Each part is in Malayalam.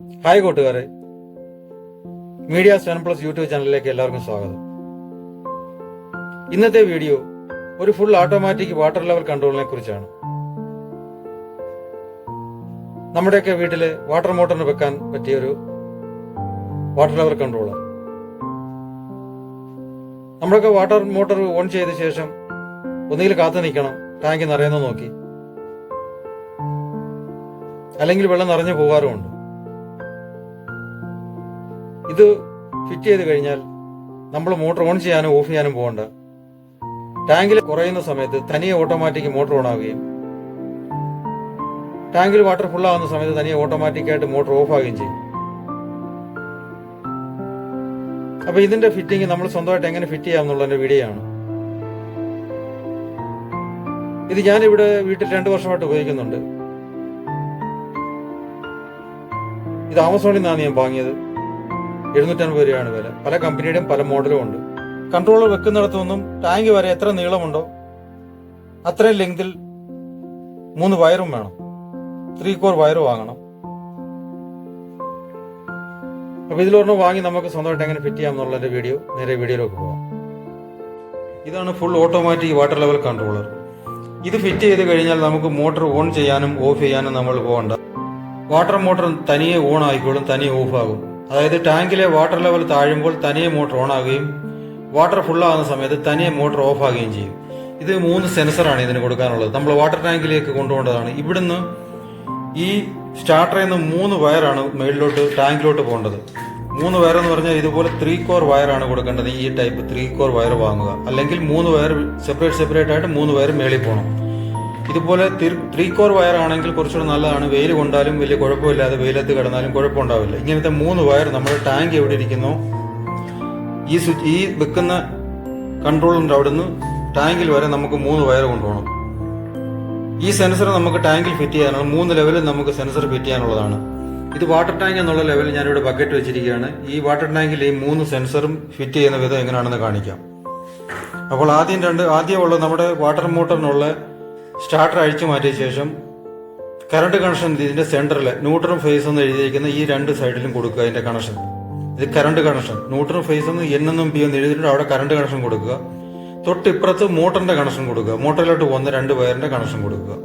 ഹായ് കൂട്ടുകാരെ, മീഡിയ 7+ യൂട്യൂബ് ചാനലിലേക്ക് എല്ലാവർക്കും സ്വാഗതം. ഇന്നത്തെ വീഡിയോ ഒരു ഫുൾ ഓട്ടോമാറ്റിക് വാട്ടർ ലെവൽ കൺട്രോളിനെ കുറിച്ചാണ്. നമ്മുടെയൊക്കെ വീട്ടില് വാട്ടർ മോട്ടറിന് വെക്കാൻ പറ്റിയ ഒരു വാട്ടർ ലെവൽ കൺട്രോളർ. നമ്മളൊക്കെ വാട്ടർ മോട്ടർ ഓൺ ചെയ്ത ശേഷം ഒന്നുകിൽ കാത്തു നിൽക്കണം, ടാങ്ക് നിറയുന്ന നോക്കി, അല്ലെങ്കിൽ വെള്ളം നിറഞ്ഞു പോകാറുമുണ്ട്. ഇത് ഫിറ്റ് ചെയ്ത് കഴിഞ്ഞാൽ നമ്മൾ മോട്ടോർ ഓൺ ചെയ്യാനും ഓഫ് ചെയ്യാനും പോകണ്ട. ടാങ്കിൽ കുറയുന്ന സമയത്ത് തനിയെ ഓട്ടോമാറ്റിക് മോട്ടോർ ഓൺ ആവുകയും ടാങ്കിൽ വാട്ടർ ഫുൾ ആവുന്ന സമയത്ത് തനിയെ ഓട്ടോമാറ്റിക്കായിട്ട് മോട്ടോർ ഓഫ് ആവുകയും ചെയ്യും. അപ്പൊ ഇതിന്റെ ഫിറ്റിംഗ് നമ്മൾ സ്വന്തമായിട്ട് എങ്ങനെ ഫിറ്റ് ചെയ്യാം എന്നുള്ളതിന്റെ വീഡിയോ ആണ് ഇത്. ഞാനിവിടെ വീട്ടിൽ 2 വർഷമായിട്ട് ഉപയോഗിക്കുന്നുണ്ട്. ഇത് ആമസോണിൽ നിന്നാണ് ഞാൻ വാങ്ങിയത്. 750 രൂപയാണ് വില. പല കമ്പനിയുടെയും പല മോഡലും ഉണ്ട്. കൺട്രോളർ വെക്കുന്നിടത്തൊന്നും ടാങ്ക് വരെ എത്ര നീളമുണ്ടോ അത്രയും ലെങ്തിൽ 3 വയറും വേണം. 3 കോർ വയർ വാങ്ങണം. അപ്പൊ ഇതിലൊരെണ്ണം വാങ്ങി നമുക്ക് സ്വന്തമായിട്ട് എങ്ങനെ ഫിറ്റ് ചെയ്യാം എന്നുള്ളതിന്റെ നേരെ വീഡിയോയിലേക്ക് പോകാം. ഇതാണ് full automatic water level controller. ഇത് ഫിറ്റ് ചെയ്ത് കഴിഞ്ഞാൽ നമുക്ക് മോട്ടോർ ഓൺ ചെയ്യാനും ഓഫ് ചെയ്യാനും നമ്മൾ പോകണ്ട. വാട്ടർ മോട്ടർ തനിയെ ഓൺ ആയിക്കോളും, തനിയെ ഓഫ് ആകും. അതായത് ടാങ്കിലെ വാട്ടർ ലെവൽ താഴുമ്പോൾ തനിയെ മോട്ടോർ ഓൺ ആകുകയും വാട്ടർ ഫുൾ ആകുന്ന സമയത്ത് തനിയെ മോട്ടോർ ഓഫ് ആകുകയും ചെയ്യും. ഇത് 3 സെൻസറാണ് ഇതിന് കൊടുക്കാനുള്ളത്. നമ്മൾ വാട്ടർ ടാങ്കിലേക്ക് കൊണ്ടുപോകേണ്ടതാണ്. ഇവിടുന്ന് ഈ സ്റ്റാർട്ടറിൽ നിന്ന് 3 വയറാണ് മേളിലോട്ട് ടാങ്കിലോട്ട് പോകേണ്ടത്. 3 വയർ എന്ന് പറഞ്ഞാൽ ഇതുപോലെ 3 കോർ വയറാണ് കൊടുക്കേണ്ടത്. ഈ ടൈപ്പ് 3 കോർ വയർ വാങ്ങുക. അല്ലെങ്കിൽ 3 വയർ സെപ്പറേറ്റ് ആയിട്ട് 3 വയർ മേളിൽ പോകണം. ഇതുപോലെ 3 കോർ വയർ ആണെങ്കിൽ കുറച്ചുകൂടെ നല്ലതാണ്. വെയിൽ കൊണ്ടാലും വലിയ കുഴപ്പമില്ലാതെ വെയിലത്ത് കിടന്നാലും കുഴപ്പമുണ്ടാവില്ല. ഇങ്ങനത്തെ 3 വയർ നമ്മുടെ ടാങ്ക് എവിടെ ഇരിക്കുന്നോ ഈ വെക്കുന്ന കൺട്രോളിന്റെ അവിടുന്ന് ടാങ്കിൽ വരെ നമുക്ക് 3 വയർ കൊണ്ടുപോകണം. ഈ സെൻസർ നമുക്ക് ടാങ്കിൽ ഫിറ്റ് ചെയ്യാനാണ്. 3 ലെവലിൽ നമുക്ക് സെൻസർ ഫിറ്റ് ചെയ്യാനുള്ളതാണ്. ഇത് വാട്ടർ ടാങ്ക് എന്നുള്ള ലെവലിൽ ഞാനിവിടെ ബക്കറ്റ് വെച്ചിരിക്കുകയാണ്. ഈ വാട്ടർ ടാങ്കിൽ ഈ 3 സെൻസറും ഫിറ്റ് ചെയ്യുന്ന വിധം എങ്ങനെയാണെന്ന് കാണിക്കാം. അപ്പോൾ ആദ്യമുള്ള നമ്മുടെ വാട്ടർ മോട്ടറിനുള്ള സ്റ്റാർട്ടർ അഴിച്ചു മാറ്റിയ ശേഷം കറണ്ട് കണക്ഷൻ ഇതിന്റെ സെന്ററിൽ ന്യൂട്രൽ ഫേസ് എന്ന് എഴുതിയിരിക്കുന്ന ഈ 2 സൈഡിലും കൊടുക്കുക. അതിന്റെ കണക്ഷൻ ഇത് കറണ്ട് കണക്ഷൻ. ന്യൂട്രൽ ഫേസ് എന്ന് N എന്നും P എന്ന് എഴുതിയിട്ടുണ്ട്. അവിടെ കറണ്ട് കണക്ഷൻ കൊടുക്കുക. തൊട്ടിപ്പുറത്ത് മോട്ടറിന്റെ കണക്ഷൻ കൊടുക്കുക. മോട്ടറിലോട്ട് പോകുന്ന 2 വയറിന്റെ കണക്ഷൻ കൊടുക്കുക.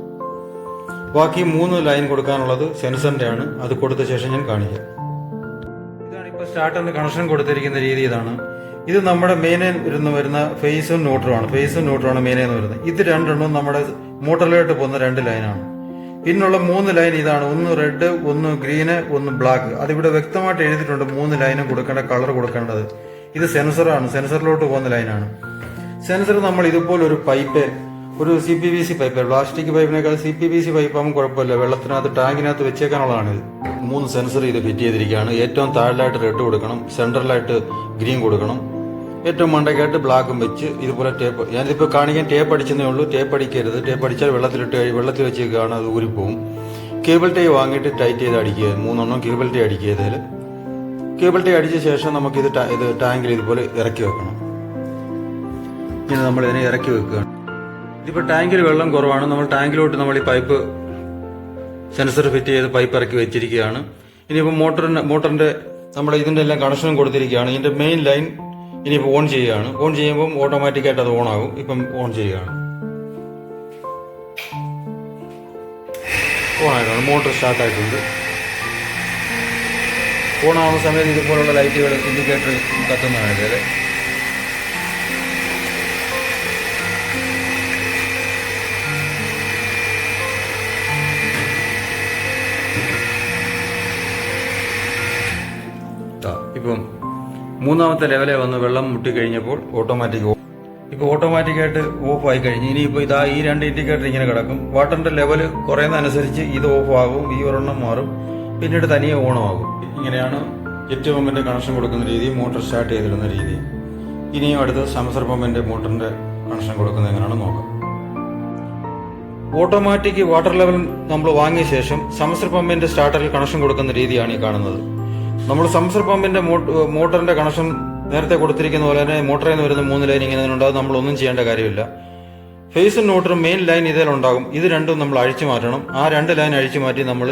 ബാക്കി 3 ലൈൻ കൊടുക്കാനുള്ളത് സെൻസറിന്റെ ആണ്. അത് കൊടുത്ത ശേഷം ഞാൻ കാണിക്കാം. ഇതാണ് ഇപ്പോൾ സ്റ്റാർട്ടറിന്റെ കണക്ഷൻ കൊടുത്തിരിക്കുന്ന രീതി. ഇതാണ്. ഇത് നമ്മുടെ മെയിനിൽ വരുന്ന ഫേസും ന്യൂട്രലാണ് മെയിനിൽ വരുന്നത്. ഇത് 2 നമ്മുടെ മോട്ടറിലോട്ട് പോകുന്ന 2 ലൈനാണ്. പിന്നുള്ള 3 ലൈൻ ഇതാണ്. ഒന്ന് റെഡ്, ഒന്ന് ഗ്രീന്, ഒന്ന് ബ്ലാക്ക്. അതിവിടെ വ്യക്തമായിട്ട് എഴുതിയിട്ടുണ്ട് 3 ലൈനും കൊടുക്കേണ്ട കളർ കൊടുക്കേണ്ടത്. ഇത് സെൻസറാണ്. സെൻസറിലോട്ട് പോകുന്ന ലൈനാണ്. സെൻസർ നമ്മൾ ഇതുപോലെ ഒരു പൈപ്പ്, ഒരു CPVC പൈപ്പ്, പ്ലാസ്റ്റിക് പൈപ്പിനേക്കാൾ CPVC പൈപ്പാകുമ്പോൾ കുഴപ്പമില്ല. വെള്ളത്തിനകത്ത് ടാങ്കിനകത്ത് വെച്ചേക്കാനുള്ളതാണ് ഇത്. 3 സെൻസർ ഇത് ഫിറ്റ് ചെയ്തിരിക്കുകയാണ്. ഏറ്റവും താഴിലായിട്ട് റെഡ് കൊടുക്കണം, സെൻട്രലായിട്ട് ഗ്രീൻ കൊടുക്കണം, ഏറ്റവും മണ്ടയ്ക്കായിട്ട് ബ്ലാക്കും വെച്ച് ഇതുപോലെ ടേപ്പ്. ഞാനിപ്പോൾ കാണിക്കാൻ ടേപ്പ് അടിച്ചതേ ഉള്ളൂ. ടേപ്പ് അടിക്കരുത്. ടേപ്പ് അടിച്ചാൽ വെള്ളത്തിൽ വെച്ചേക്കാണ്, അത് ഊരിപ്പോവും. കേബിൾ ടൈ വാങ്ങിയിട്ട് ടൈറ്റ് ചെയ്ത് അടിക്കുക. 3 കേബിൾ ടൈ അടിക്കുക. ഇതിൽ കേബിൾ ടൈ അടിച്ച ശേഷം നമുക്കിത് ടാങ്കിൽ ഇതുപോലെ ഇറക്കി വെക്കണം. ഇനി നമ്മൾ ഇതിനെ ഇറക്കി വെക്കുകയാണ്. ഇതിപ്പോൾ ടാങ്കിൽ വെള്ളം കുറവാണ്. നമ്മൾ ടാങ്കിലോട്ട് നമ്മൾ ഈ പൈപ്പ് സെൻസർ ഫിറ്റ് ചെയ്ത് പൈപ്പ് ഇറക്കി വെച്ചിരിക്കുകയാണ്. ഇനിയിപ്പോൾ മോട്ടറിന്റെ നമ്മുടെ ഇതിന്റെ എല്ലാം കണക്ഷനും കൊടുത്തിരിക്കുകയാണ്. ഇതിന്റെ മെയിൻ ലൈൻ ഇനിയിപ്പോൾ ഓൺ ചെയ്യുകയാണ്. ഓൺ ചെയ്യുമ്പം ഓട്ടോമാറ്റിക്കായിട്ട് അത് ഓൺ ആകും. ഇപ്പം ഓൺ ചെയ്യുകയാണ്. ഓൺ ആയിട്ടാണ് മോട്ടർ സ്റ്റാർട്ട് ആയിട്ടുണ്ട്. ഓൺ ആവുന്ന സമയത്ത് ഇതുപോലുള്ള ലൈറ്റുകൾ ഇൻഡിക്കേറ്റർ കത്തുന്നതാണ്. ഇതിൽ ഇപ്പം 3ാമത്തെ ലെവലിൽ വന്ന് വെള്ളം മുട്ടിക്കഴിഞ്ഞപ്പോൾ ഓട്ടോമാറ്റിക്കായിട്ട് ഓഫ് ആയി കഴിഞ്ഞു. ഇനിയിപ്പോൾ ഈ 2 ഇൻഡിക്കേറ്റർ ഇങ്ങനെ കിടക്കും. വാട്ടറിന്റെ ലെവൽ കുറയുന്നതനുസരിച്ച് ഇത് ഓഫ് ആകും, ഈ ഒരെണ്ണം മാറും, പിന്നീട് തനിയെ ഓണും ആകും. ഇങ്ങനെയാണ് ജെറ്റ് പമ്പിന്റെ കണക്ഷൻ കൊടുക്കുന്ന രീതി, മോട്ടോർ സ്റ്റാർട്ട് ചെയ്തിടുന്ന രീതി. ഇനിയും അടുത്ത് സംസർ പമ്പിന്റെ മോട്ടറിന്റെ കണക്ഷൻ കൊടുക്കുന്നത് എങ്ങനെയാണെന്ന് നോക്കാം. ഓട്ടോമാറ്റിക് വാട്ടർ ലെവൽ നമ്മൾ വാങ്ങിയ ശേഷം സംസർ പമ്പിന്റെ സ്റ്റാർട്ടറിൽ കണക്ഷൻ കൊടുക്കുന്ന രീതിയാണ് ഈ കാണുന്നത്. നമ്മൾ സംസർ പമ്പിന്റെ മോട്ടറിന്റെ കണക്ഷൻ നേരത്തെ കൊടുത്തിരിക്കുന്ന പോലെ തന്നെ മോട്ടറിൽ നിന്ന് വരുന്ന 3 ലൈൻ ഇങ്ങനെ ഉണ്ടാകും. നമ്മളൊന്നും ചെയ്യേണ്ട കാര്യമില്ല. ഫേസും ന്യൂട്രലും മെയിൻ ലൈൻ ഇതിലുണ്ടാകും. ഇത് 2 നമ്മൾ അഴിച്ചു മാറ്റണം. ആ 2 ലൈൻ അഴിച്ചു മാറ്റി നമ്മൾ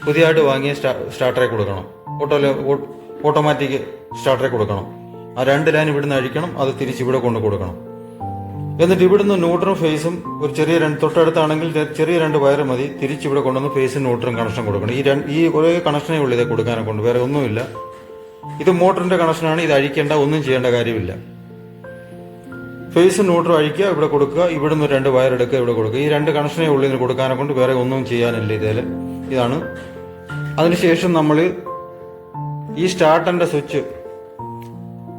പുതിയതായിട്ട് വാങ്ങിയ സ്റ്റാർട്ടറെ കൊടുക്കണം. ഓട്ടോമാറ്റിക് സ്റ്റാർട്ടറെ കൊടുക്കണം. ആ 2 ലൈൻ ഇവിടുന്ന് അഴിക്കണം, അത് തിരിച്ച് ഇവിടെ കൊണ്ട് കൊടുക്കണം. എന്നിട്ട് ഇവിടുന്ന് ന്യൂട്രലും ഫേസും ഒരു ചെറിയ തൊട്ടടുത്താണെങ്കിൽ ചെറിയ 2 വയർ മതി. തിരിച്ച് ഇവിടെ കൊണ്ടുവന്ന് ഫേസും ന്യൂട്രലും കണക്ഷൻ കൊടുക്കണം. ഈ ഒരേ കണക്ഷനേ ഉള്ളൂ ഇതേ കൊടുക്കാനെ കൊണ്ട്, വേറെ ഒന്നുമില്ല. ഇത് മോട്ടറിന്റെ കണക്ഷനാണ്. ഇത് അഴിക്കേണ്ട, ഒന്നും ചെയ്യേണ്ട കാര്യമില്ല. ഫേസും ന്യൂട്രലും അഴിക്കുക, ഇവിടെ കൊടുക്കുക, ഇവിടുന്ന് 2 വയർ എടുക്കുക, ഇവിടെ കൊടുക്കുക. ഈ 2 കണക്ഷനേ ഉള്ളൂ ഇതിന് കൊടുക്കാനെ കൊണ്ട്, വേറെ ഒന്നും ചെയ്യാനില്ല ഇതിൽ. ഇതാണ്. അതിനുശേഷം നമ്മൾ ഈ സ്റ്റാർട്ടറിന്റെ സ്വിച്ച്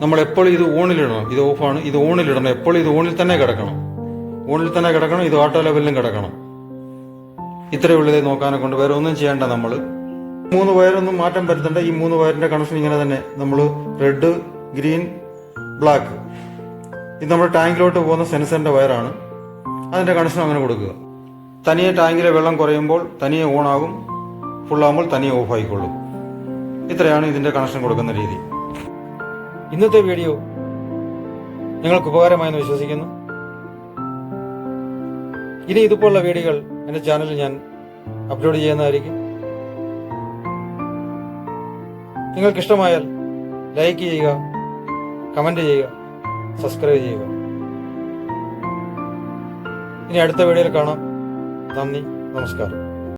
നമ്മൾ എപ്പോഴും ഇത് ഓണിലിടണം. ഇത് ഓഫാണ്, ഇത് ഓണിലിടണം. എപ്പോഴും ഇത് ഓണിൽ തന്നെ കിടക്കണം. ഇത് ഓട്ടോ ലെവലിലും കിടക്കണം. ഇത്രയേ ഉള്ളൂ ഇത് നോക്കാനെ കൊണ്ട്, വേറെ ഒന്നും ചെയ്യേണ്ട. നമ്മൾ 3 വയറൊന്നും മാറ്റം വരുത്തണ്ട. ഈ 3 വയറിന്റെ കണക്ഷൻ ഇങ്ങനെ തന്നെ നമ്മൾ റെഡ്, ഗ്രീൻ, ബ്ലാക്ക്, ഇത് നമ്മുടെ ടാങ്കിലോട്ട് പോകുന്ന സെൻസറിന്റെ വയറാണ്. അതിന്റെ കണക്ഷൻ അങ്ങനെ കൊടുക്കുക. തനിയെ ടാങ്കിലെ വെള്ളം കുറയുമ്പോൾ തനിയെ ഓണാകും, ഫുള്ളാകുമ്പോൾ തനിയെ ഓഫ് ആയിക്കൊള്ളും. ഇത്രയാണ് ഇതിന്റെ കണക്ഷൻ കൊടുക്കുന്ന രീതി. ഇന്നത്തെ വീഡിയോ നിങ്ങൾക്ക് ഉപകാരമായെന്ന് വിശ്വസിക്കുന്നു. ഇനി ഇതുപോലുള്ള വീഡിയോകൾ എന്റെ ചാനലിൽ ഞാൻ അപ്ലോഡ് ചെയ്യുന്നതായിരിക്കും. നിങ്ങൾക്കിഷ്ടമായാൽ ലൈക്ക് ചെയ്യുക, കമന്റ് ചെയ്യുക, സബ്സ്ക്രൈബ് ചെയ്യുക. ഇനി അടുത്ത വീഡിയോയിൽ കാണാം. നന്ദി, നമസ്കാരം.